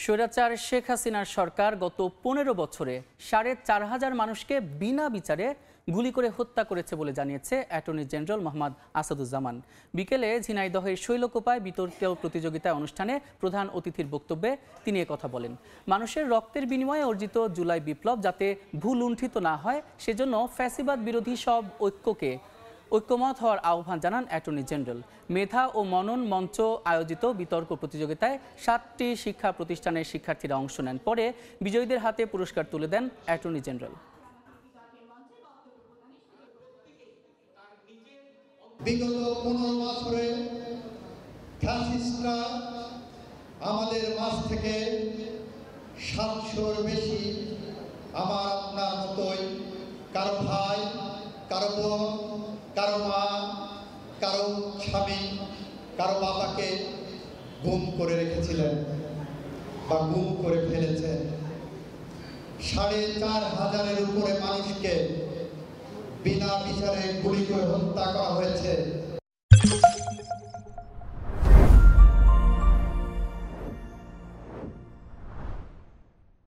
স্বৈরাচার শেখ হাসিনার সরকার গত 15 বছরে ৪,৫০০ মানুষকে বিনা বিচারে গুলি করে হত্যা করেছে বলে জানিয়েছে অ্যাটর্নি জেনারেল মোহাম্মদ আসাদুজ্জামান। বিকেলে ঝিনাইদহের শৈলকুপায় বিতর্ক প্রতিযোগিতা অনুষ্ঠানে প্রধান অতিথির বক্তব্যে তিনি কথা বলেন। মানুষের রক্তের বিনিময়ে অর্জিত জুলাই বিপ্লব যাতে ভুলুণ্ঠিত না হয় সেজন্য ফ্যাসিবাদ বিরোধী সব ঐক্যমত হওয়ার আহ্বান জানান অ্যাটর্নি জেনারেল। মেধা ও মনন মঞ্চ আয়োজিত বিতর্ক প্রতিযোগিতায় 7টি শিক্ষা প্রতিষ্ঠানের শিক্ষার্থীরা অংশ নেন। পরে বিজয়ীদের হাতে পুরস্কার তুলে দেন অ্যাটর্নি জেনারেল। বিগত 15 বছরে ফ্যাসিস্টরা আমাদের মাঝ থেকে 700-র বেশি আমার আপনার মতোই কারো ভাই, কারো বোন, কারো মা, কারো স্বামী, কারো বাবাকে গুম করে রেখেছিলেন বা গুম করে ফেলেছেন। 4,500-এর উপরে মানুষকে বিনা বিচারে গুলি করে হত্যা করা হয়েছে।